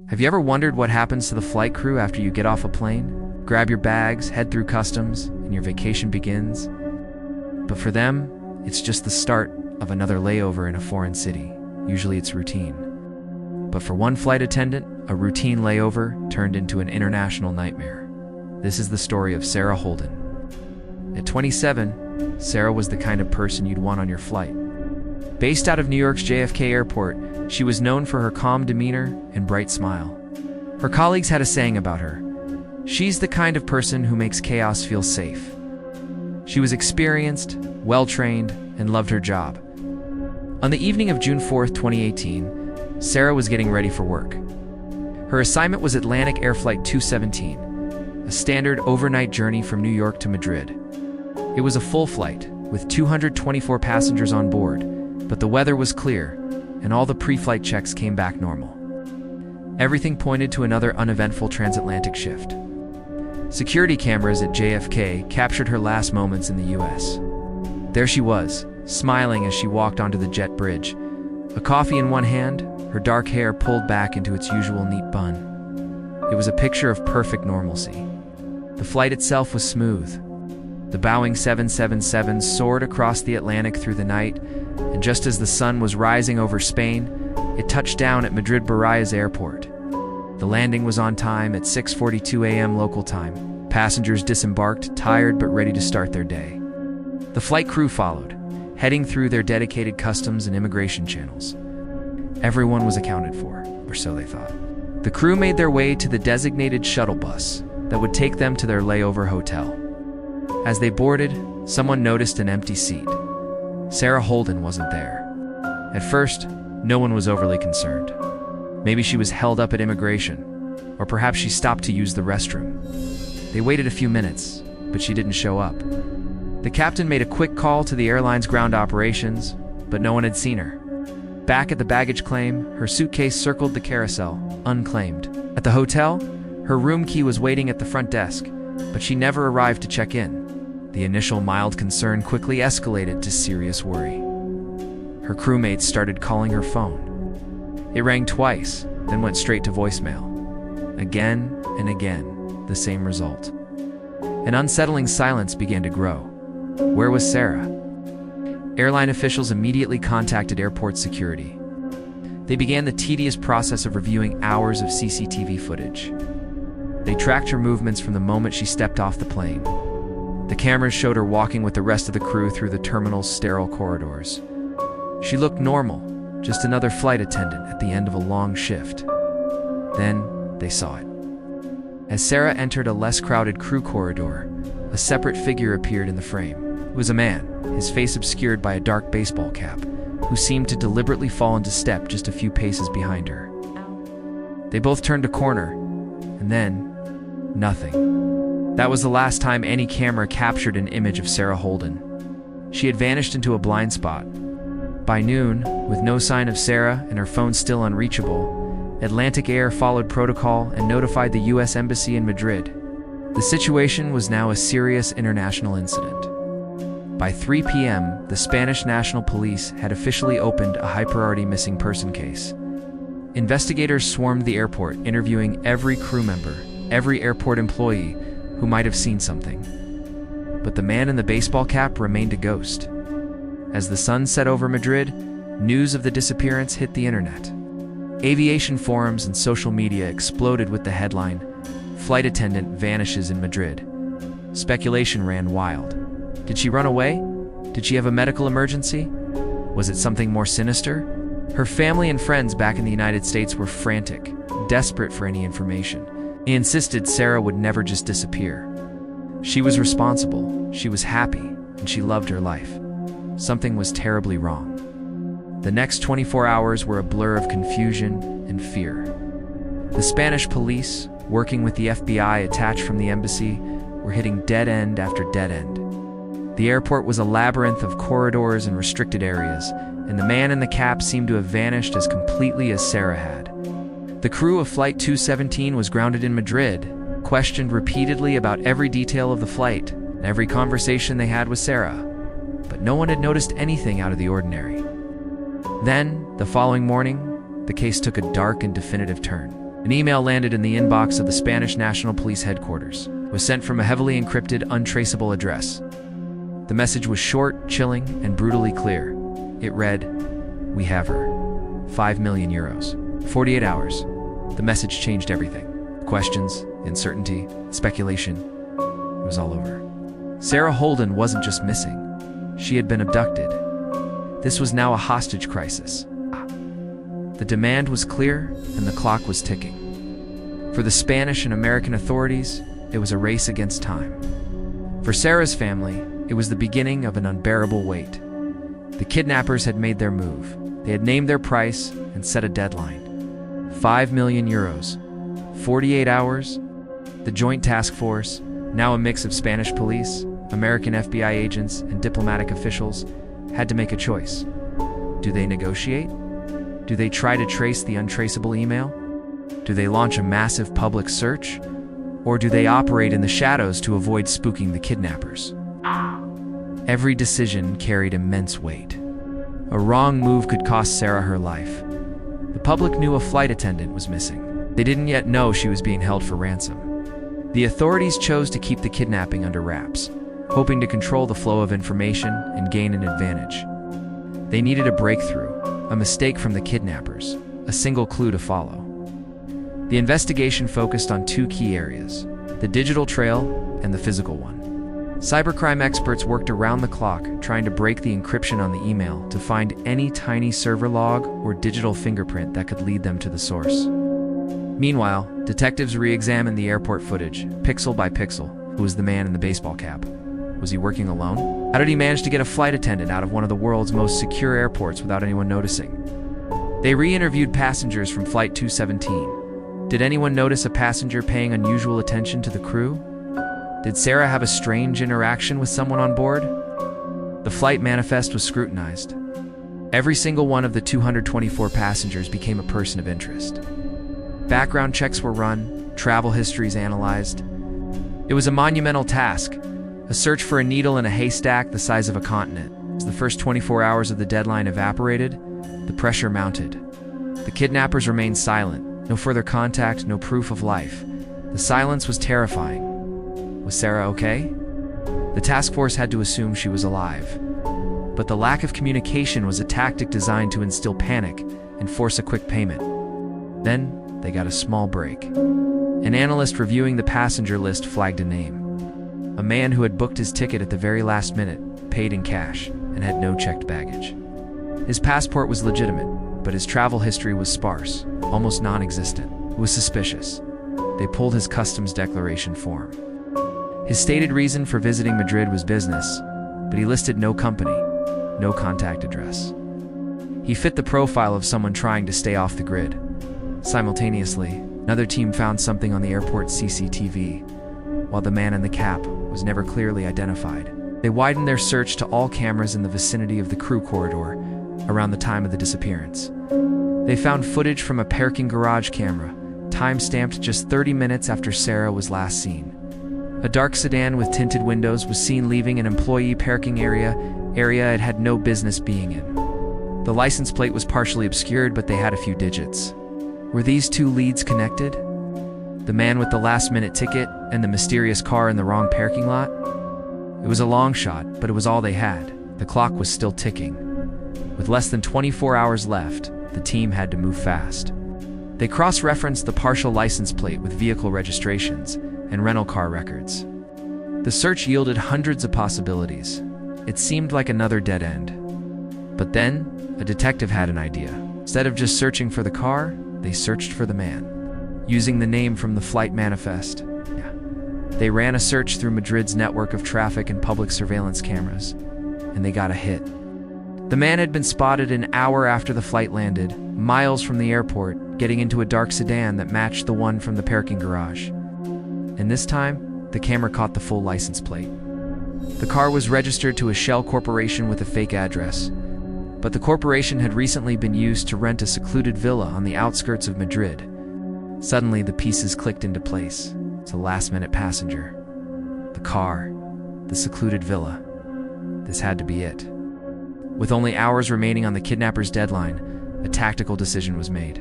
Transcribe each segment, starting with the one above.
Have you ever wondered what happens to the flight crew after you get off a plane? Grab your bags, head through customs, and your vacation begins. But for them, it's just the start of another layover in a foreign city. Usually it's routine. But for one flight attendant, a routine layover turned into an international nightmare. This is the story of Sarah Holden. At 27, Sarah was the kind of person you'd want on your flight. Based out of New York's JFK airport, she was known for her calm demeanor and bright smile. Her colleagues had a saying about her: "She's the kind of person who makes chaos feel safe." She was experienced, well-trained, and loved her job. On the evening of June 4th, 2018, Sarah was getting ready for work. Her assignment was Atlantic Air Flight 217, a standard overnight journey from New York to Madrid. It was a full flight, with 224 passengers on board, but the weather was clear, and all the pre-flight checks came back normal. Everything pointed to another uneventful transatlantic shift. Security cameras at JFK captured her last moments in the U.S. There she was, smiling as she walked onto the jet bridge, a coffee in one hand, her dark hair pulled back into its usual neat bun. It was a picture of perfect normalcy. The flight itself was smooth. The Boeing 777 soared across the Atlantic through the night, and just as the sun was rising over Spain, it touched down at Madrid Barajas Airport. The landing was on time at 6:42 a.m. local time. Passengers disembarked, tired but ready to start their day. The flight crew followed, heading through their dedicated customs and immigration channels. Everyone was accounted for, or so they thought. The crew made their way to the designated shuttle bus that would take them to their layover hotel. As they boarded, someone noticed an empty seat. Sarah Holden wasn't there. At first, no one was overly concerned. Maybe she was held up at immigration, or perhaps she stopped to use the restroom. They waited a few minutes, but she didn't show up. The captain made a quick call to the airline's ground operations, but no one had seen her. Back at the baggage claim, her suitcase circled the carousel, unclaimed. At the hotel, her room key was waiting at the front desk, but she never arrived to check in. The initial mild concern quickly escalated to serious worry. Her crewmates started calling her phone. It rang twice, then went straight to voicemail. Again and again, the same result. An unsettling silence began to grow. Where was Sarah? Airline officials immediately contacted airport security. They began the tedious process of reviewing hours of CCTV footage. They tracked her movements from the moment she stepped off the plane. The cameras showed her walking with the rest of the crew through the terminal's sterile corridors. She looked normal, just another flight attendant at the end of a long shift. Then they saw it. As Sarah entered a less crowded crew corridor, a separate figure appeared in the frame. It was a man, his face obscured by a dark baseball cap, who seemed to deliberately fall into step just a few paces behind her. They both turned a corner, and then, nothing. That was the last time any camera captured an image of Sarah Holden. She had vanished into a blind spot. By noon, with no sign of Sarah and her phone still unreachable, Atlantic Air followed protocol and notified the U.S. Embassy in Madrid. The situation was now a serious international incident. By 3 p.m., the Spanish National Police had officially opened a high-priority missing person case. Investigators swarmed the airport, interviewing every crew member, every airport employee who might have seen something. But the man in the baseball cap remained a ghost. As the sun set over Madrid, news of the disappearance hit the internet. Aviation forums and social media exploded with the headline, "Flight attendant vanishes in Madrid." Speculation ran wild. Did she run away? Did she have a medical emergency? Was it something more sinister? Her family and friends back in the United States were frantic, desperate for any information. They insisted Sarah would never just disappear. She was responsible, she was happy, and she loved her life. Something was terribly wrong. The next 24 hours were a blur of confusion and fear. The Spanish police, working with the FBI attached from the embassy, were hitting dead end after dead end. The airport was a labyrinth of corridors and restricted areas, and the man in the cap seemed to have vanished as completely as Sarah had. The crew of Flight 217 was grounded in Madrid, questioned repeatedly about every detail of the flight and every conversation they had with Sarah, but no one had noticed anything out of the ordinary. Then, the following morning, the case took a dark and definitive turn. An email landed in the inbox of the Spanish National Police headquarters. It was sent from a heavily encrypted, untraceable address. The message was short, chilling, and brutally clear. It read, "We have her. 5 million euros. 48 hours. The message changed everything. Questions, uncertainty, speculation. It was all over. Sarah Holden wasn't just missing. She had been abducted. This was now a hostage crisis. The demand was clear, and the clock was ticking. For the Spanish and American authorities, it was a race against time. For Sarah's family, it was the beginning of an unbearable wait. The kidnappers had made their move. They had named their price and set a deadline. 5 million euros. 48 hours. The Joint Task Force, now a mix of Spanish police, American FBI agents, and diplomatic officials, had to make a choice. Do they negotiate? Do they try to trace the untraceable email? Do they launch a massive public search? Or do they operate in the shadows to avoid spooking the kidnappers? Every decision carried immense weight. A wrong move could cost Sarah her life. The public knew a flight attendant was missing. They didn't yet know she was being held for ransom. The authorities chose to keep the kidnapping under wraps, hoping to control the flow of information and gain an advantage. They needed a breakthrough, a mistake from the kidnappers, a single clue to follow. The investigation focused on two key areas, the digital trail and the physical one. Cybercrime experts worked around the clock, trying to break the encryption on the email to find any tiny server log or digital fingerprint that could lead them to the source. Meanwhile, detectives re-examined the airport footage, pixel by pixel. Who was the man in the baseball cap? Was he working alone? How did he manage to get a flight attendant out of one of the world's most secure airports without anyone noticing? They re-interviewed passengers from Flight 217. Did anyone notice a passenger paying unusual attention to the crew? Did Sarah have a strange interaction with someone on board? The flight manifest was scrutinized. Every single one of the 224 passengers became a person of interest. Background checks were run, travel histories analyzed. It was a monumental task, a search for a needle in a haystack the size of a continent. As the first 24 hours of the deadline evaporated, the pressure mounted. The kidnappers remained silent. No further contact, no proof of life. The silence was terrifying. Was Sarah okay? The task force had to assume she was alive. But the lack of communication was a tactic designed to instill panic and force a quick payment. Then, they got a small break. An analyst reviewing the passenger list flagged a name. A man who had booked his ticket at the very last minute, paid in cash, and had no checked baggage. His passport was legitimate, but his travel history was sparse, almost non-existent. It was suspicious. They pulled his customs declaration form. His stated reason for visiting Madrid was business, but he listed no company, no contact address. He fit the profile of someone trying to stay off the grid. Simultaneously, another team found something on the airport's CCTV, while the man in the cap was never clearly identified. They widened their search to all cameras in the vicinity of the crew corridor around the time of the disappearance. They found footage from a parking garage camera, time-stamped just 30 minutes after Sarah was last seen. A dark sedan with tinted windows was seen leaving an employee parking area it had no business being in. The license plate was partially obscured, but they had a few digits. Were these two leads connected? The man with the last-minute ticket and the mysterious car in the wrong parking lot? It was a long shot, but it was all they had. The clock was still ticking. With less than 24 hours left, the team had to move fast. They cross-referenced the partial license plate with vehicle registrations and rental car records. The search yielded hundreds of possibilities. It seemed like another dead end. But then, a detective had an idea. Instead of just searching for the car, they searched for the man, using the name from the flight manifest. They ran a search through Madrid's network of traffic and public surveillance cameras, and they got a hit. The man had been spotted an hour after the flight landed, miles from the airport, getting into a dark sedan that matched the one from the parking garage. And this time, the camera caught the full license plate. The car was registered to a shell corporation with a fake address, but the corporation had recently been used to rent a secluded villa on the outskirts of Madrid. Suddenly, the pieces clicked into place. It's a last-minute passenger. The car. The secluded villa. This had to be it. With only hours remaining on the kidnapper's deadline, a tactical decision was made.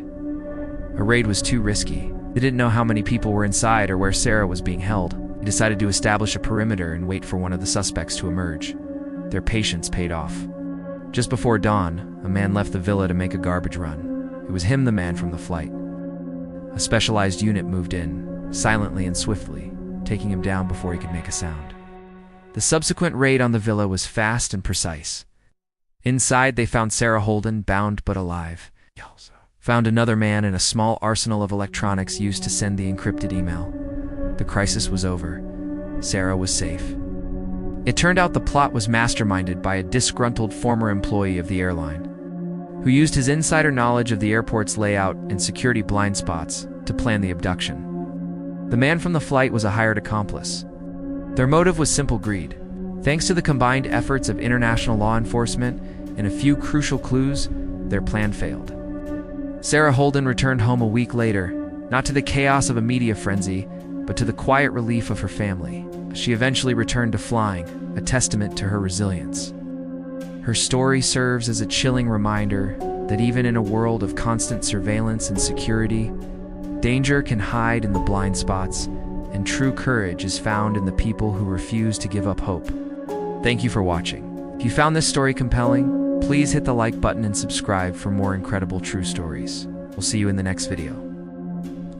A raid was too risky. They didn't know how many people were inside or where Sarah was being held. They decided to establish a perimeter and wait for one of the suspects to emerge. Their patience paid off. Just before dawn, a man left the villa to make a garbage run. It was him, the man from the flight. A specialized unit moved in, silently and swiftly, taking him down before he could make a sound. The subsequent raid on the villa was fast and precise. Inside, they found Sarah Holden, bound but alive. Found another man and a small arsenal of electronics used to send the encrypted email. The crisis was over. Sarah was safe. It turned out the plot was masterminded by a disgruntled former employee of the airline, who used his insider knowledge of the airport's layout and security blind spots to plan the abduction. The man from the flight was a hired accomplice. Their motive was simple greed. Thanks to the combined efforts of international law enforcement and a few crucial clues, their plan failed. Sarah Holden returned home a week later, not to the chaos of a media frenzy, but to the quiet relief of her family. She eventually returned to flying, a testament to her resilience. Her story serves as a chilling reminder that even in a world of constant surveillance and security, danger can hide in the blind spots, and true courage is found in the people who refuse to give up hope. Thank you for watching. If you found this story compelling, please hit the like button and subscribe for more incredible true stories. We'll see you in the next video.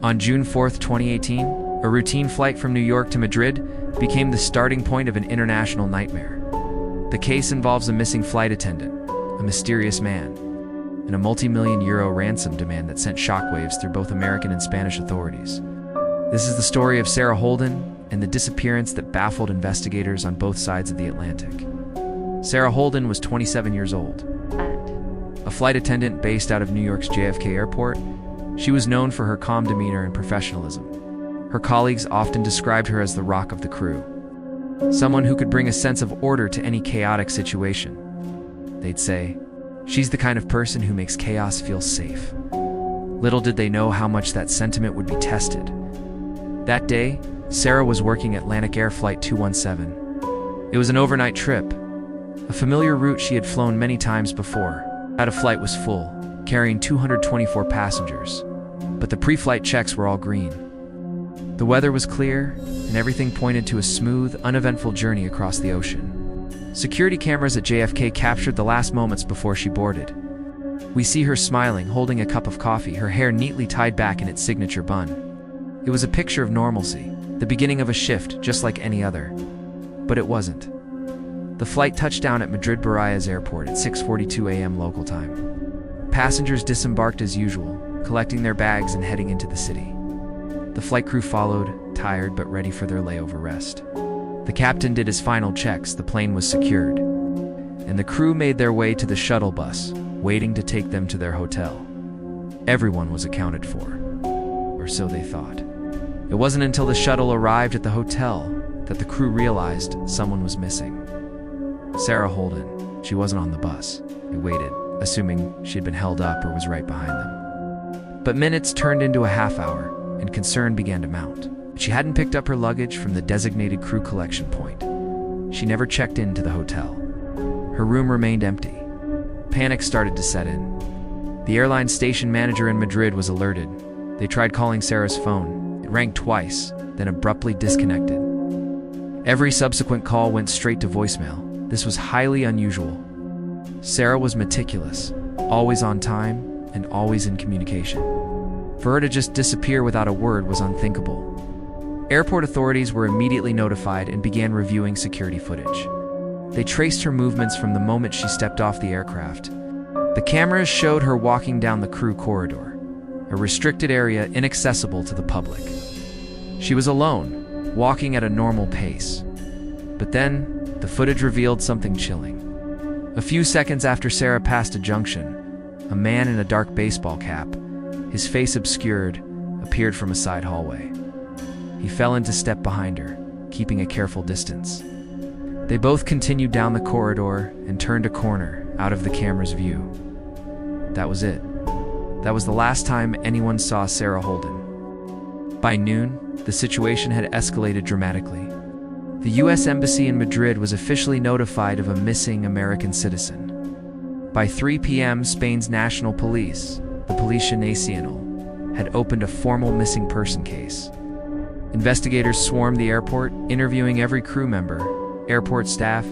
On June 4th, 2018, a routine flight from New York to Madrid became the starting point of an international nightmare. The case involves a missing flight attendant, a mysterious man, and a multi-million-euro ransom demand that sent shockwaves through both American and Spanish authorities. This is the story of Sarah Holden and the disappearance that baffled investigators on both sides of the Atlantic. Sarah Holden was 27 years old. A flight attendant based out of New York's JFK Airport, she was known for her calm demeanor and professionalism. Her colleagues often described her as the rock of the crew, someone who could bring a sense of order to any chaotic situation. They'd say, "She's the kind of person who makes chaos feel safe." Little did they know how much that sentiment would be tested. That day, Sarah was working Atlantic Air Flight 217. It was an overnight trip, a familiar route she had flown many times before. The flight was full, carrying 224 passengers, but the pre-flight checks were all green. The weather was clear, and everything pointed to a smooth, uneventful journey across the ocean. Security cameras at JFK captured the last moments before she boarded. We see her smiling, holding a cup of coffee, her hair neatly tied back in its signature bun. It was a picture of normalcy, the beginning of a shift, just like any other. But it wasn't. The flight touched down at Madrid Barajas Airport at 6:42 a.m. local time. Passengers disembarked as usual, collecting their bags and heading into the city. The flight crew followed, tired but ready for their layover rest. The captain did his final checks, the plane was secured, and the crew made their way to the shuttle bus, waiting to take them to their hotel. Everyone was accounted for, or so they thought. It wasn't until the shuttle arrived at the hotel that the crew realized someone was missing. Sarah Holden. She wasn't on the bus. They waited, assuming she'd been held up or was right behind them. But minutes turned into a half hour, and concern began to mount. She hadn't picked up her luggage from the designated crew collection point. She never checked into the hotel. Her room remained empty. Panic started to set in. The airline station manager in Madrid was alerted. They tried calling Sarah's phone. It rang twice, then abruptly disconnected. Every subsequent call went straight to voicemail. This was highly unusual. Sarah was meticulous, always on time, and always in communication. For her to just disappear without a word was unthinkable. Airport authorities were immediately notified and began reviewing security footage. They traced her movements from the moment she stepped off the aircraft. The cameras showed her walking down the crew corridor, a restricted area inaccessible to the public. She was alone, walking at a normal pace. But then, the footage revealed something chilling. A few seconds after Sarah passed a junction, a man in a dark baseball cap, his face obscured, appeared from a side hallway. He fell into step behind her, keeping a careful distance. They both continued down the corridor and turned a corner out of the camera's view. That was it. That was the last time anyone saw Sarah Holden. By noon, the situation had escalated dramatically. The U.S. Embassy in Madrid was officially notified of a missing American citizen. By 3 p.m., Spain's national police, the Policia Nacional, had opened a formal missing person case. Investigators swarmed the airport, interviewing every crew member, airport staff,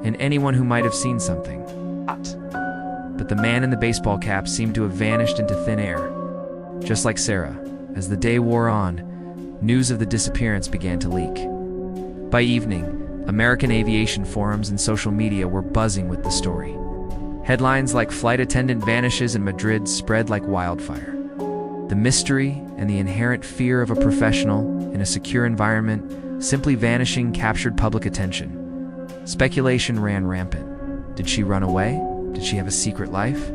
and anyone who might have seen something. But the man in the baseball cap seemed to have vanished into thin air. Just like Sarah, as the day wore on, news of the disappearance began to leak. By evening, American aviation forums and social media were buzzing with the story. Headlines like "Flight Attendant Vanishes in Madrid" spread like wildfire. The mystery and the inherent fear of a professional in a secure environment simply vanishing captured public attention. Speculation ran rampant. Did she run away? Did she have a secret life?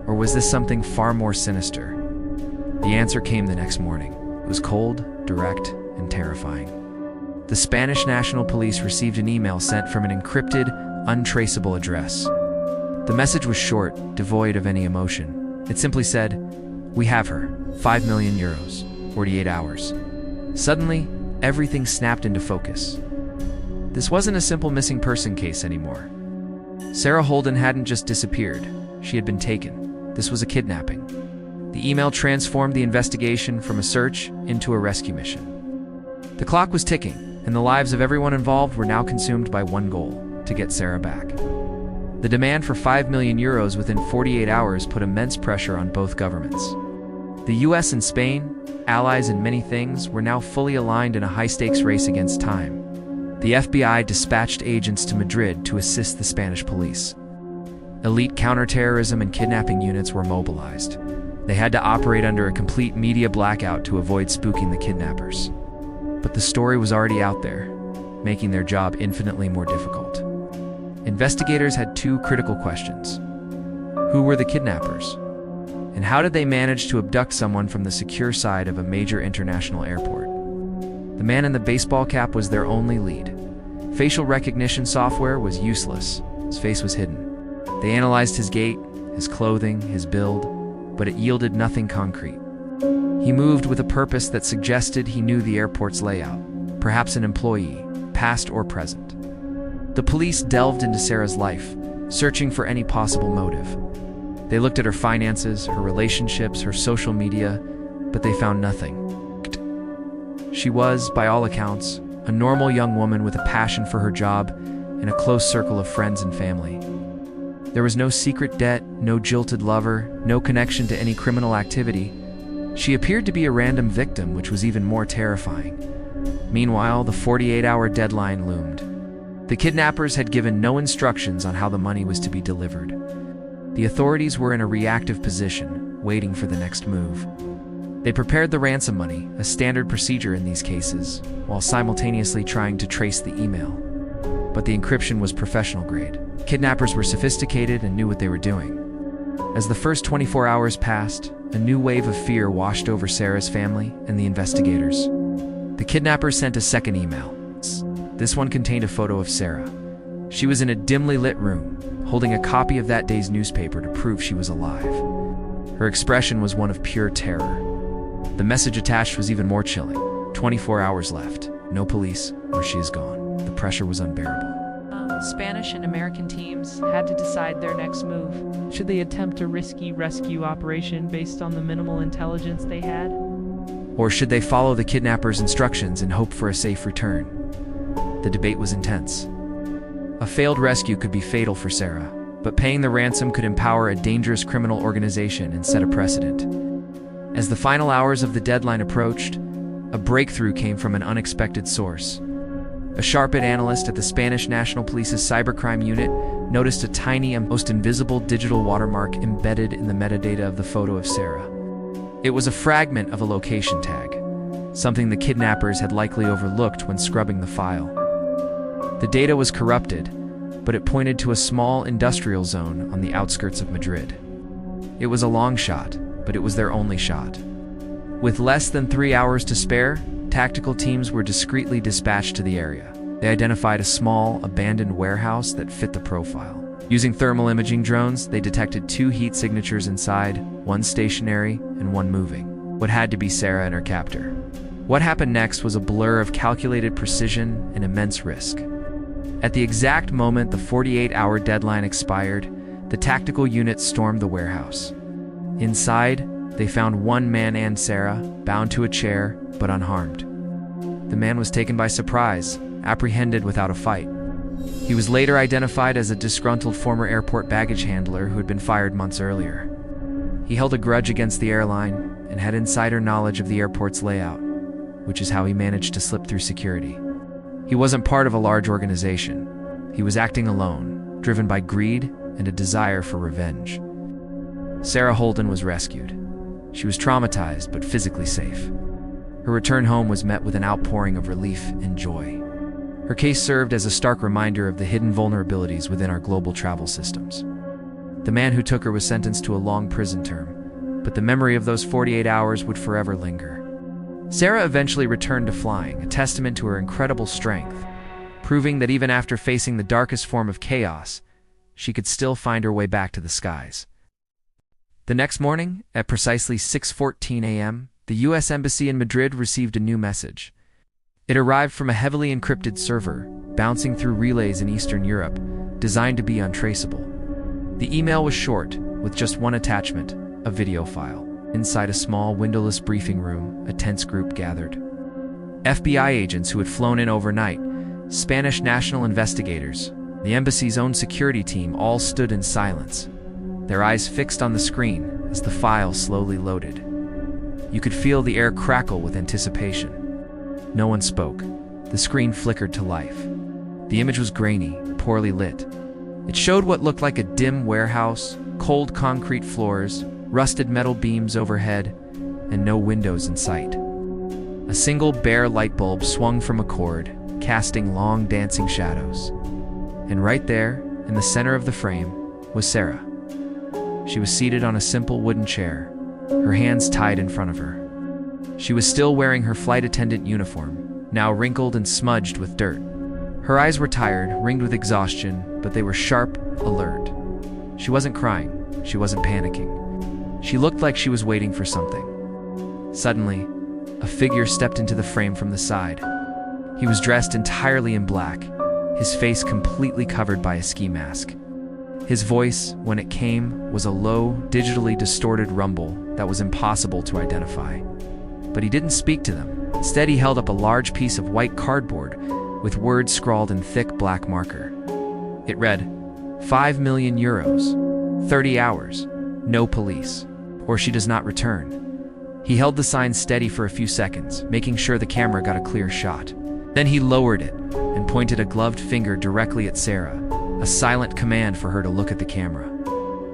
Or was this something far more sinister? The answer came the next morning. It was cold, direct, and terrifying. The Spanish National Police received an email sent from an encrypted, untraceable address. The message was short, devoid of any emotion. It simply said, "We have her, 5 million euros, 48 hours. Suddenly, everything snapped into focus. This wasn't a simple missing person case anymore. Sarah Holden hadn't just disappeared, she had been taken. This was a kidnapping. The email transformed the investigation from a search into a rescue mission. The clock was ticking, and the lives of everyone involved were now consumed by one goal: to get Sarah back. The demand for 5 million euros within 48 hours put immense pressure on both governments. The US and Spain, allies in many things, were now fully aligned in a high-stakes race against time. The FBI dispatched agents to Madrid to assist the Spanish police. Elite counterterrorism and kidnapping units were mobilized. They had to operate under a complete media blackout to avoid spooking the kidnappers. But the story was already out there, making their job infinitely more difficult. Investigators had two critical questions. Who were the kidnappers? And how did they manage to abduct someone from the secure side of a major international airport? The man in the baseball cap was their only lead. Facial recognition software was useless. His face was hidden. They analyzed his gait, his clothing, his build, but it yielded nothing concrete. He moved with a purpose that suggested he knew the airport's layout, perhaps an employee, past or present. The police delved into Sarah's life, searching for any possible motive. They looked at her finances, her relationships, her social media, but they found nothing. She was, by all accounts, a normal young woman with a passion for her job and a close circle of friends and family. There was no secret debt, no jilted lover, no connection to any criminal activity. She appeared to be a random victim, which was even more terrifying. Meanwhile, the 48-hour deadline loomed. The kidnappers had given no instructions on how the money was to be delivered. The authorities were in a reactive position, waiting for the next move. They prepared the ransom money, a standard procedure in these cases, while simultaneously trying to trace the email. But the encryption was professional grade. Kidnappers were sophisticated and knew what they were doing. As the first 24 hours passed, a new wave of fear washed over Sarah's family and the investigators. The kidnappers sent a second email. This one contained a photo of Sarah. She was in a dimly lit room, holding a copy of that day's newspaper to prove she was alive. Her expression was one of pure terror. The message attached was even more chilling. 24 hours left. No police, or she is gone. The pressure was unbearable. Spanish and American teams had to decide their next move. Should they attempt a risky rescue operation based on the minimal intelligence they had? Or should they follow the kidnappers' instructions and hope for a safe return? The debate was intense. A failed rescue could be fatal for Sarah, but paying the ransom could empower a dangerous criminal organization and set a precedent. As the final hours of the deadline approached, a breakthrough came from an unexpected source. A sharp-eyed analyst at the Spanish National Police's cybercrime unit noticed a tiny, almost invisible digital watermark embedded in the metadata of the photo of Sarah. It was a fragment of a location tag, something the kidnappers had likely overlooked when scrubbing the file. The data was corrupted, but it pointed to a small industrial zone on the outskirts of Madrid. It was a long shot, but it was their only shot. With less than 3 hours to spare, tactical teams were discreetly dispatched to the area. They identified a small, abandoned warehouse that fit the profile. Using thermal imaging drones, they detected 2 heat signatures inside, one stationary and one moving. What had to be Sarah and her captor. What happened next was a blur of calculated precision and immense risk. At the exact moment the 48-hour deadline expired, the tactical unit stormed the warehouse. Inside, They found one man and Sarah, bound to a chair, but unharmed. The man was taken by surprise, apprehended without a fight. He was later identified as a disgruntled former airport baggage handler who had been fired months earlier. He held a grudge against the airline and had insider knowledge of the airport's layout, which is how he managed to slip through security. He wasn't part of a large organization. He was acting alone, driven by greed and a desire for revenge. Sarah Holden was rescued. She was traumatized but physically safe. Her return home was met with an outpouring of relief and joy. Her case served as a stark reminder of the hidden vulnerabilities within our global travel systems. The man who took her was sentenced to a long prison term, but the memory of those 48 hours would forever linger. Sarah eventually returned to flying, a testament to her incredible strength, proving that even after facing the darkest form of chaos, she could still find her way back to the skies. The next morning, at precisely 6:14 a.m., the U.S. Embassy in Madrid received a new message. It arrived from a heavily encrypted server, bouncing through relays in Eastern Europe, designed to be untraceable. The email was short, with just one attachment, a video file. Inside a small, windowless briefing room, a tense group gathered. FBI agents who had flown in overnight, Spanish national investigators, the embassy's own security team all stood in silence, their eyes fixed on the screen as the file slowly loaded. You could feel the air crackle with anticipation. No one spoke. The screen flickered to life. The image was grainy, poorly lit. It showed what looked like a dim warehouse, cold concrete floors, rusted metal beams overhead, and no windows in sight. A single bare light bulb swung from a cord, casting long dancing shadows. And right there, in the center of the frame, was Sarah. She was seated on a simple wooden chair, her hands tied in front of her. She was still wearing her flight attendant uniform, now wrinkled and smudged with dirt. Her eyes were tired, ringed with exhaustion, but they were sharp, alert. She wasn't crying. She wasn't panicking. She looked like she was waiting for something. Suddenly, a figure stepped into the frame from the side. He was dressed entirely in black, his face completely covered by a ski mask. His voice, when it came, was a low, digitally distorted rumble that was impossible to identify. But he didn't speak to them. Instead, he held up a large piece of white cardboard with words scrawled in thick black marker. It read, 5 million euros, 30 hours, no police, or she does not return. He held the sign steady for a few seconds, making sure the camera got a clear shot. Then he lowered it and pointed a gloved finger directly at Sarah, a silent command for her to look at the camera.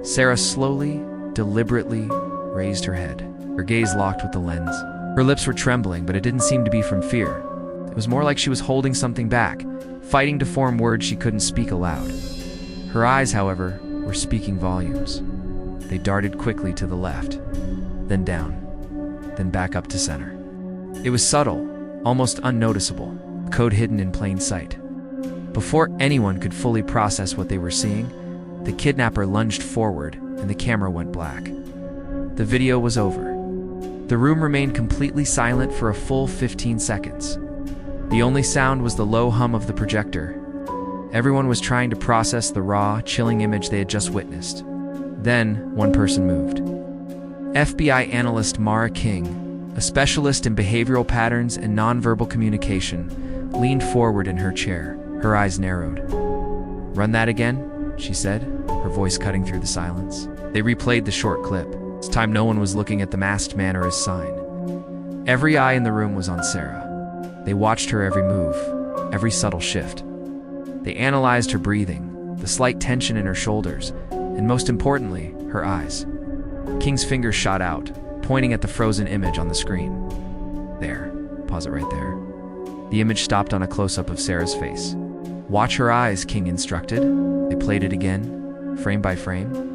Sarah slowly, deliberately raised her head. Her gaze locked with the lens. Her lips were trembling, but it didn't seem to be from fear. It was more like she was holding something back, fighting to form words she couldn't speak aloud. Her eyes, however, were speaking volumes. They darted quickly to the left, then down, then back up to center. It was subtle, almost unnoticeable, code hidden in plain sight. Before anyone could fully process what they were seeing, the kidnapper lunged forward and the camera went black. The video was over. The room remained completely silent for a full 15 seconds. The only sound was the low hum of the projector. Everyone was trying to process the raw, chilling image they had just witnessed. Then, one person moved. FBI analyst Mara King, a specialist in behavioral patterns and nonverbal communication, leaned forward in her chair, her eyes narrowed. "Run that again?" she said, her voice cutting through the silence. They replayed the short clip. This time no one was looking at the masked man or his sign. Every eye in the room was on Sarah. They watched her every move, every subtle shift. They analyzed her breathing, the slight tension in her shoulders, and most importantly, her eyes. King's fingers shot out, pointing at the frozen image on the screen. There. Pause it right there. The image stopped on a close-up of Sarah's face. "Watch her eyes," King instructed. They played it again, frame by frame.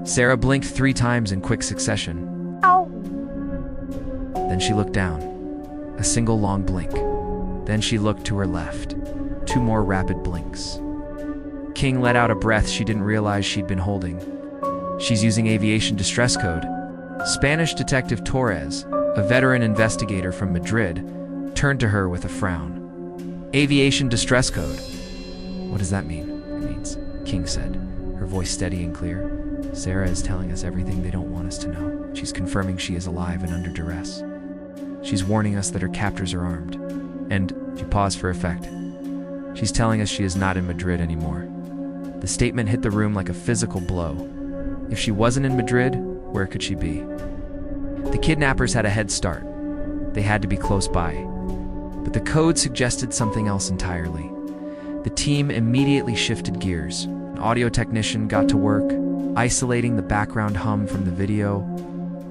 Sarah blinked 3 times in quick succession. Ow. Then she looked down. A single long blink. Then she looked to her left. 2 more rapid blinks. King let out a breath she didn't realize she'd been holding. "She's using aviation distress code." Spanish detective Torres, a veteran investigator from Madrid, turned to her with a frown. "Aviation distress code? What does that mean?" "It means," King said, her voice steady and clear, "Sarah is telling us everything they don't want us to know. She's confirming she is alive and under duress. She's warning us that her captors are armed. And, she paused for effect, she's telling us she is not in Madrid anymore. The statement hit the room like a physical blow. If she wasn't in Madrid, where could she be? The kidnappers had a head start. They had to be close by. But the code suggested something else entirely. The team immediately shifted gears. An audio technician got to work, isolating the background hum from the video.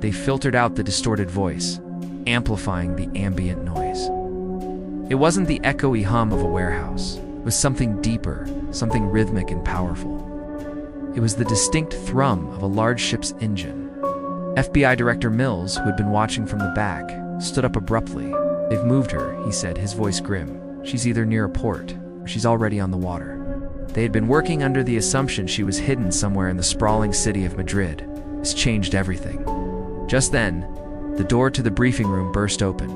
They filtered out the distorted voice, amplifying the ambient noise. It wasn't the echoey hum of a warehouse. It was something deeper, something rhythmic and powerful. It was the distinct thrum of a large ship's engine. FBI Director Mills, who had been watching from the back, stood up abruptly. "They've moved her," he said, his voice grim. "She's either near a port, or she's already on the water." They had been working under the assumption she was hidden somewhere in the sprawling city of Madrid. This changed everything. Just then, the door to the briefing room burst open.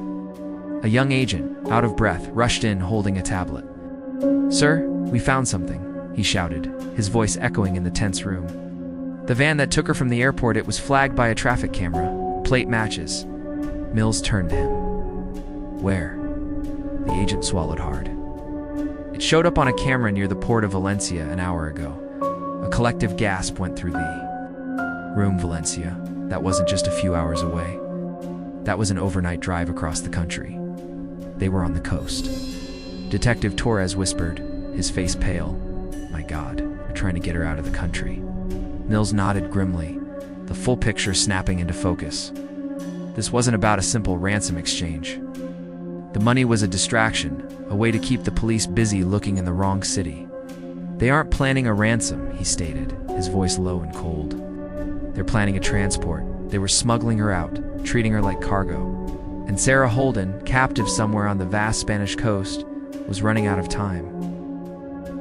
A young agent, out of breath, rushed in holding a tablet. "Sir, we found something," he shouted, his voice echoing in the tense room. "The van that took her from the airport, it was flagged by a traffic camera. Plate matches." Mills turned to him. "Where?" The agent swallowed hard. "It showed up on a camera near the Port of Valencia an hour ago." A collective gasp went through the room. Valencia. That wasn't just a few hours away. That was an overnight drive across the country. They were on the coast. Detective Torres whispered, his face pale. "My God, they're trying to get her out of the country." Mills nodded grimly, the full picture snapping into focus. This wasn't about a simple ransom exchange. The money was a distraction, a way to keep the police busy looking in the wrong city. "They aren't planning a ransom," he stated, his voice low and cold. "They're planning a transport. They were smuggling her out, treating her like cargo. And Sarah Holden, captive somewhere on the vast Spanish coast, was running out of time."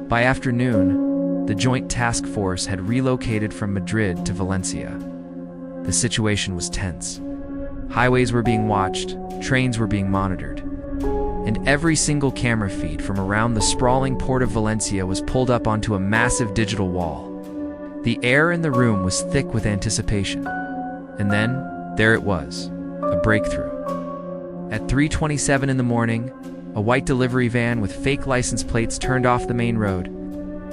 By afternoon, the joint task force had relocated from Madrid to Valencia. The situation was tense. Highways were being watched, trains were being monitored, and every single camera feed from around the sprawling Port of Valencia was pulled up onto a massive digital wall. The air in the room was thick with anticipation. And then, there it was, a breakthrough. At 3:27 in the morning, a white delivery van with fake license plates turned off the main road.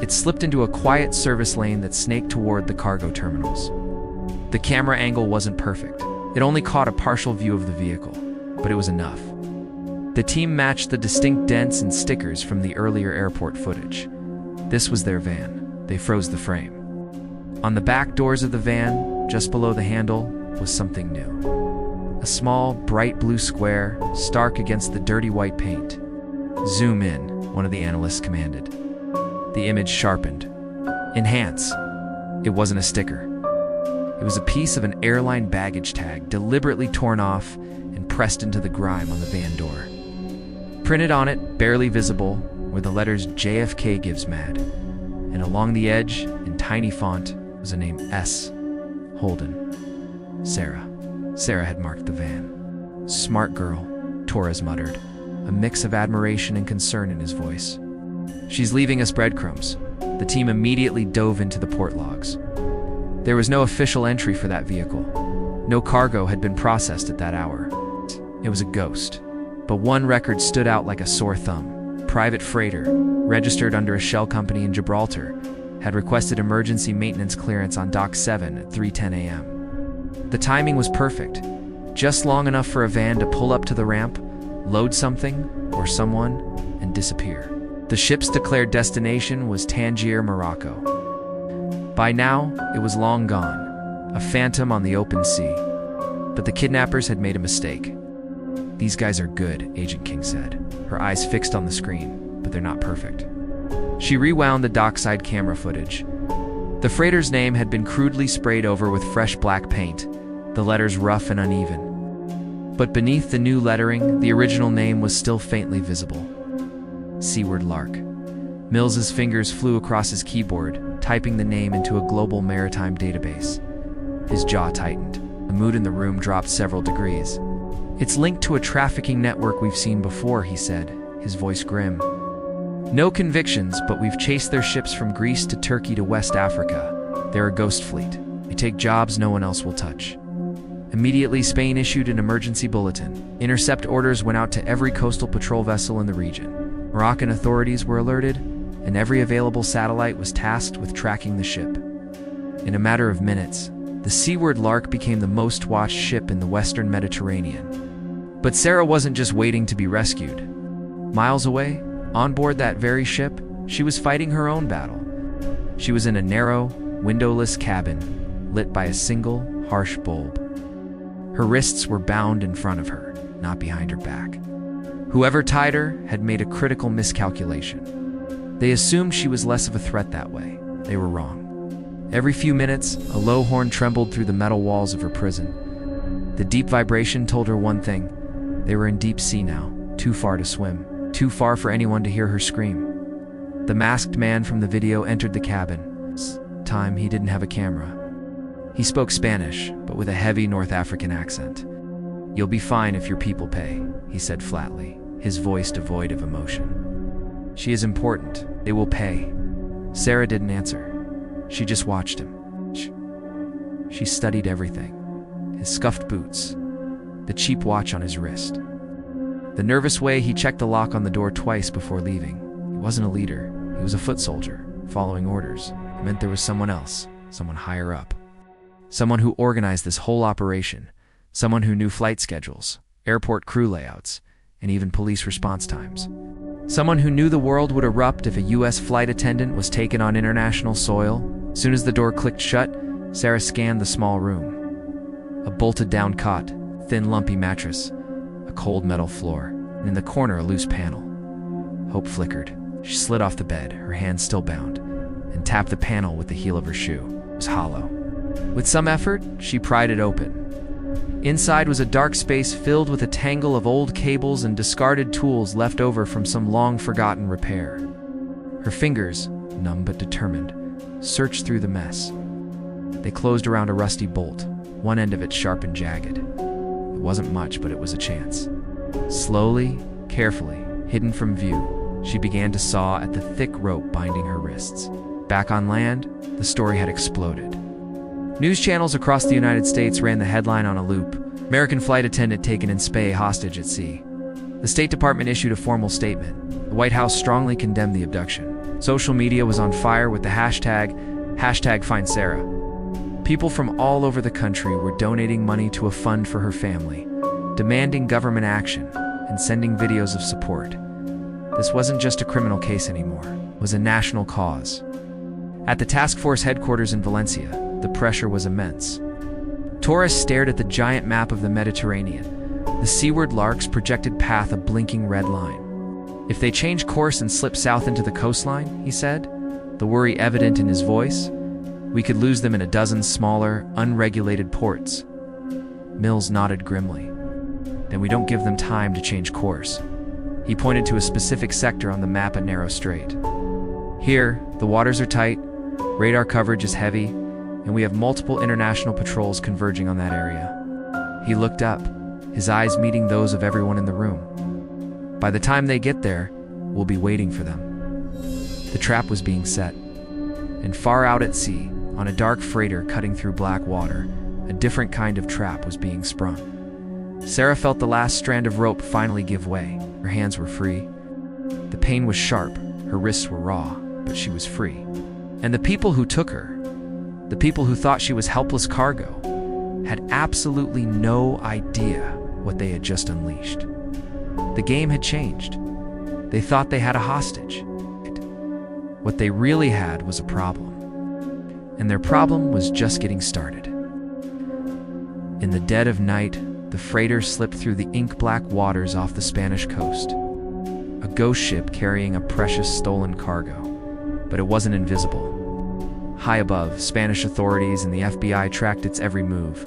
It slipped into a quiet service lane that snaked toward the cargo terminals. The camera angle wasn't perfect. It only caught a partial view of the vehicle, but it was enough. The team matched the distinct dents and stickers from the earlier airport footage. This was their van. They froze the frame. On the back doors of the van, just below the handle, was something new. A small, bright blue square, stark against the dirty white paint. "Zoom in," one of the analysts commanded. The image sharpened. "Enhance." It wasn't a sticker. It was a piece of an airline baggage tag deliberately torn off and pressed into the grime on the van door. Printed on it, barely visible, were the letters JFK Gives Mad, and along the edge, in tiny font, was a name S. Holden. Sarah. Sarah had marked the van. "Smart girl," Torres muttered, a mix of admiration and concern in his voice. "She's leaving us breadcrumbs." The team immediately dove into the port logs. There was no official entry for that vehicle. No cargo had been processed at that hour. It was a ghost. But one record stood out like a sore thumb. Private freighter, registered under a shell company in Gibraltar, had requested emergency maintenance clearance on Dock 7 at 3:10 a.m. The timing was perfect, just long enough for a van to pull up to the ramp, load something or someone, and disappear. The ship's declared destination was Tangier, Morocco. By now, it was long gone, a phantom on the open sea. But the kidnappers had made a mistake. "These guys are good," Agent King said, her eyes fixed on the screen, "but they're not perfect." She rewound the dockside camera footage. The freighter's name had been crudely sprayed over with fresh black paint, the letters rough and uneven. But beneath the new lettering, the original name was still faintly visible. Seaward Lark. Mills's fingers flew across his keyboard, typing the name into a global maritime database. His jaw tightened. The mood in the room dropped several degrees. "It's linked to a trafficking network we've seen before," he said, his voice grim. "No convictions, but we've chased their ships from Greece to Turkey to West Africa. They're a ghost fleet. They take jobs no one else will touch." Immediately, Spain issued an emergency bulletin. Intercept orders went out to every coastal patrol vessel in the region. Moroccan authorities were alerted, and every available satellite was tasked with tracking the ship. In a matter of minutes, the seaward Lark became the most watched ship in the Western Mediterranean. But Sarah wasn't just waiting to be rescued. Miles away, on board that very ship, she was fighting her own battle. She was in a narrow, windowless cabin, lit by a single, harsh bulb. Her wrists were bound in front of her, not behind her back. Whoever tied her had made a critical miscalculation. They assumed she was less of a threat that way. They were wrong. Every few minutes, a low horn trembled through the metal walls of her prison. The deep vibration told her one thing. They were in deep sea now, too far to swim, too far for anyone to hear her scream. The masked man from the video entered the cabin. This time, he didn't have a camera. He spoke Spanish, but with a heavy North African accent. "You'll be fine if your people pay," he said flatly, his voice devoid of emotion. "She is important. They will pay." Sarah didn't answer. She just watched him. She studied everything. His scuffed boots, the cheap watch on his wrist, the nervous way he checked the lock on the door twice before leaving. He wasn't a leader. He was a foot soldier, following orders. It meant there was someone else, someone higher up. Someone who organized this whole operation. Someone who knew flight schedules, airport crew layouts, and even police response times. Someone who knew the world would erupt if a U.S. flight attendant was taken on international soil. As soon as the door clicked shut, Sarah scanned the small room. A bolted-down cot, thin, lumpy mattress, a cold metal floor, and in the corner a loose panel. Hope flickered. She slid off the bed, her hands still bound, and tapped the panel with the heel of her shoe. It was hollow. With some effort, she pried it open. Inside was a dark space filled with a tangle of old cables and discarded tools left over from some long-forgotten repair. Her fingers, numb but determined, searched through the mess. They closed around a rusty bolt, one end of it sharp and jagged. It wasn't much, but it was a chance. Slowly, carefully, hidden from view, she began to saw at the thick rope binding her wrists. Back on land, the story had exploded. News channels across the United States ran the headline on a loop: American flight attendant taken in Spain hostage at sea. The State Department issued a formal statement. The White House strongly condemned the abduction. Social media was on fire with the hashtag #FindSarah. People from all over the country were donating money to a fund for her family, demanding government action, and sending videos of support. This wasn't just a criminal case anymore. It was a national cause. At the task force headquarters in Valencia, the pressure was immense. Tourists stared at the giant map of the Mediterranean, the seaward Lark's projected path a blinking red line. "If they change course and slip south into the coastline," he said, the worry evident in his voice, "we could lose them in a dozen smaller, unregulated ports." Mills nodded grimly. "Then we don't give them time to change course." He pointed to a specific sector on the map, a narrow strait. "Here, the waters are tight, radar coverage is heavy, and we have multiple international patrols converging on that area." He looked up, his eyes meeting those of everyone in the room. "By the time they get there, we'll be waiting for them." The trap was being set. And far out at sea, on a dark freighter cutting through black water, a different kind of trap was being sprung. Sarah felt the last strand of rope finally give way. Her hands were free. The pain was sharp, her wrists were raw, but she was free. And the people who took her, the people who thought she was helpless cargo, had absolutely no idea what they had just unleashed. The game had changed. They thought they had a hostage. What they really had was a problem. And their problem was just getting started. In the dead of night, the freighter slipped through the ink-black waters off the Spanish coast. A ghost ship carrying a precious stolen cargo. But it wasn't invisible. High above, Spanish authorities and the FBI tracked its every move.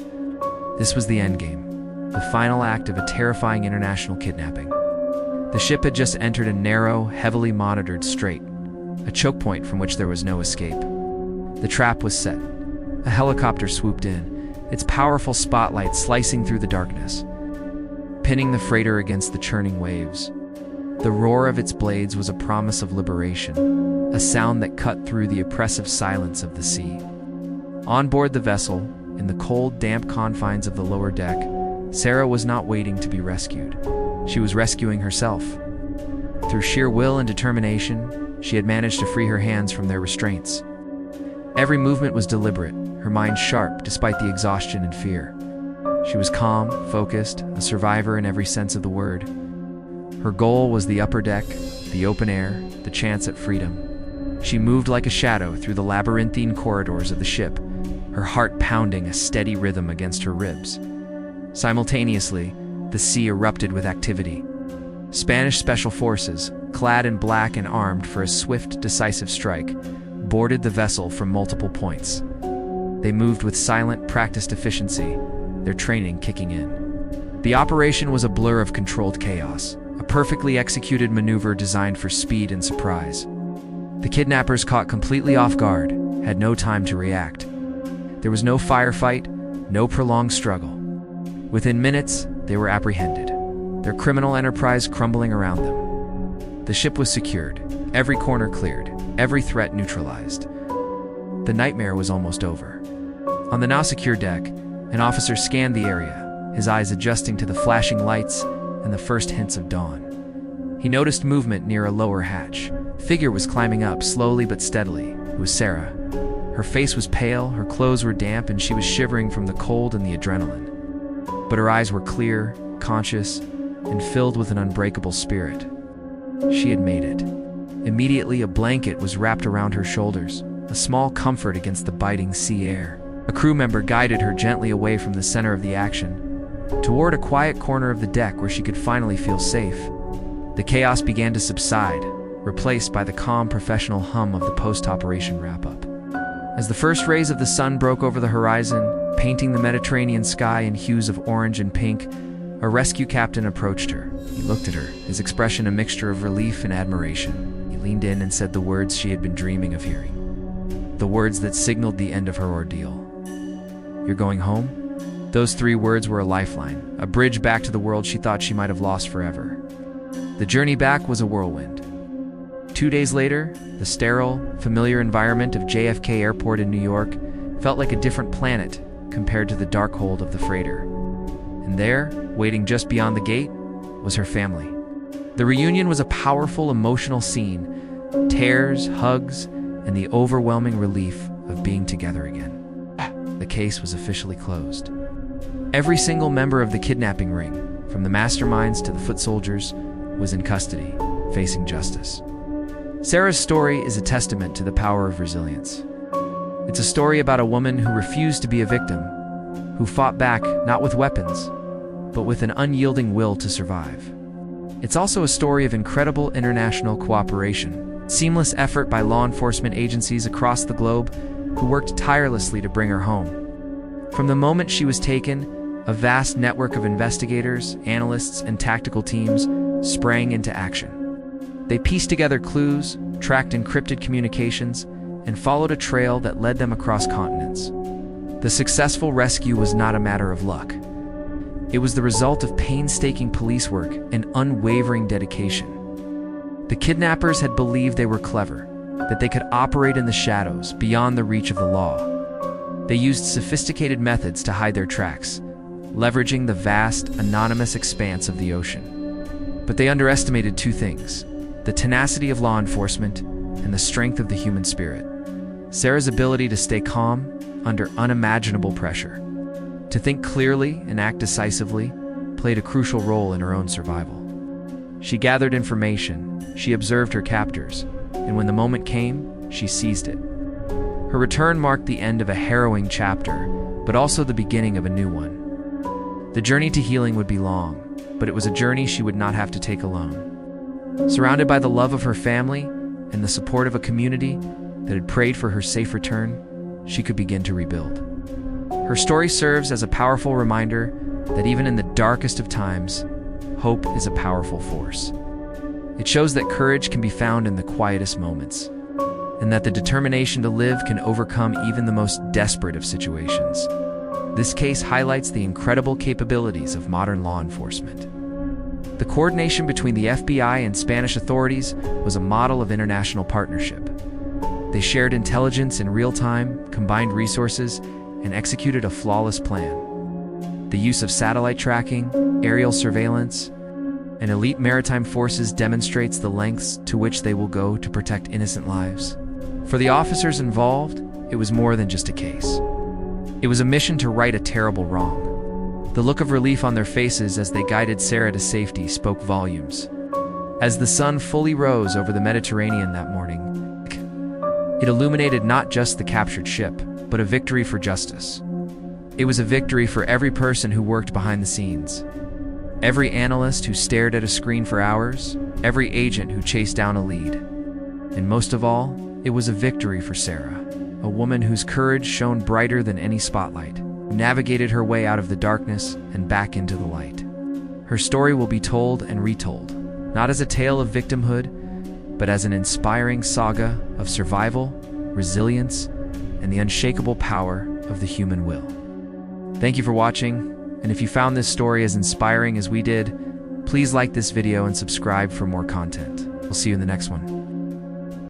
This was the endgame, the final act of a terrifying international kidnapping. The ship had just entered a narrow, heavily monitored strait, a choke point from which there was no escape. The trap was set. A helicopter swooped in, its powerful spotlight slicing through the darkness, pinning the freighter against the churning waves. The roar of its blades was a promise of liberation, a sound that cut through the oppressive silence of the sea. On board the vessel, in the cold, damp confines of the lower deck, Sarah was not waiting to be rescued. She was rescuing herself. Through sheer will and determination, she had managed to free her hands from their restraints. Every movement was deliberate, her mind sharp despite the exhaustion and fear. She was calm, focused, a survivor in every sense of the word. Her goal was the upper deck, the open air, the chance at freedom. She moved like a shadow through the labyrinthine corridors of the ship, her heart pounding a steady rhythm against her ribs. Simultaneously, the sea erupted with activity. Spanish special forces, clad in black and armed for a swift, decisive strike, boarded the vessel from multiple points. They moved with silent, practiced efficiency, their training kicking in. The operation was a blur of controlled chaos, a perfectly executed maneuver designed for speed and surprise. The kidnappers, caught completely off guard, had no time to react. There was no firefight, no prolonged struggle. Within minutes, they were apprehended, their criminal enterprise crumbling around them. The ship was secured, every corner cleared, every threat neutralized. The nightmare was almost over. On the now secure deck, an officer scanned the area, his eyes adjusting to the flashing lights and the first hints of dawn. He noticed movement near a lower hatch. A figure was climbing up, slowly but steadily. It was Sarah. Her face was pale, her clothes were damp, and she was shivering from the cold and the adrenaline. But her eyes were clear, conscious, and filled with an unbreakable spirit. She had made it. Immediately, a blanket was wrapped around her shoulders, a small comfort against the biting sea air. A crew member guided her gently away from the center of the action, toward a quiet corner of the deck where she could finally feel safe. The chaos began to subside, replaced by the calm, professional hum of the post-operation wrap-up. As the first rays of the sun broke over the horizon, painting the Mediterranean sky in hues of orange and pink, a rescue captain approached her. He looked at her, his expression a mixture of relief and admiration. He leaned in and said the words she had been dreaming of hearing. The words that signaled the end of her ordeal. "You're going home?" Those 3 words were a lifeline, a bridge back to the world she thought she might have lost forever. The journey back was a whirlwind. 2 days later, the sterile, familiar environment of JFK Airport in New York felt like a different planet compared to the dark hold of the freighter. And there, waiting just beyond the gate, was her family. The reunion was a powerful, emotional scene, tears, hugs, and the overwhelming relief of being together again. The case was officially closed. Every single member of the kidnapping ring, from the masterminds to the foot soldiers, was in custody, facing justice. Sarah's story is a testament to the power of resilience. It's a story about a woman who refused to be a victim, who fought back not with weapons, but with an unyielding will to survive. It's also a story of incredible international cooperation, seamless effort by law enforcement agencies across the globe who worked tirelessly to bring her home. From the moment she was taken, a vast network of investigators, analysts, and tactical teams sprang into action. They pieced together clues, tracked encrypted communications, and followed a trail that led them across continents. The successful rescue was not a matter of luck. It was the result of painstaking police work and unwavering dedication. The kidnappers had believed they were clever, that they could operate in the shadows, beyond the reach of the law. They used sophisticated methods to hide their tracks, leveraging the vast, anonymous expanse of the ocean. But they underestimated 2 things: the tenacity of law enforcement and the strength of the human spirit. Sarah's ability to stay calm under unimaginable pressure, to think clearly and act decisively, played a crucial role in her own survival. She gathered information, she observed her captors, and when the moment came, she seized it. Her return marked the end of a harrowing chapter, but also the beginning of a new one. The journey to healing would be long, but it was a journey she would not have to take alone. Surrounded by the love of her family and the support of a community that had prayed for her safe return, she could begin to rebuild. Her story serves as a powerful reminder that even in the darkest of times, hope is a powerful force. It shows that courage can be found in the quietest moments, and that the determination to live can overcome even the most desperate of situations. This case highlights the incredible capabilities of modern law enforcement. The coordination between the FBI and Spanish authorities was a model of international partnership. They shared intelligence in real time, combined resources, and executed a flawless plan. The use of satellite tracking, aerial surveillance, and elite maritime forces demonstrates the lengths to which they will go to protect innocent lives. For the officers involved, it was more than just a case. It was a mission to right a terrible wrong. The look of relief on their faces as they guided Sarah to safety spoke volumes. As the sun fully rose over the Mediterranean that morning, it illuminated not just the captured ship, but a victory for justice. It was a victory for every person who worked behind the scenes. Every analyst who stared at a screen for hours, every agent who chased down a lead. And most of all, it was a victory for Sarah, a woman whose courage shone brighter than any spotlight, who navigated her way out of the darkness and back into the light. Her story will be told and retold, not as a tale of victimhood, but as an inspiring saga of survival, resilience, and the unshakable power of the human will. Thank you for watching. And if you found this story as inspiring as we did, please like this video and subscribe for more content. We'll see you in the next one.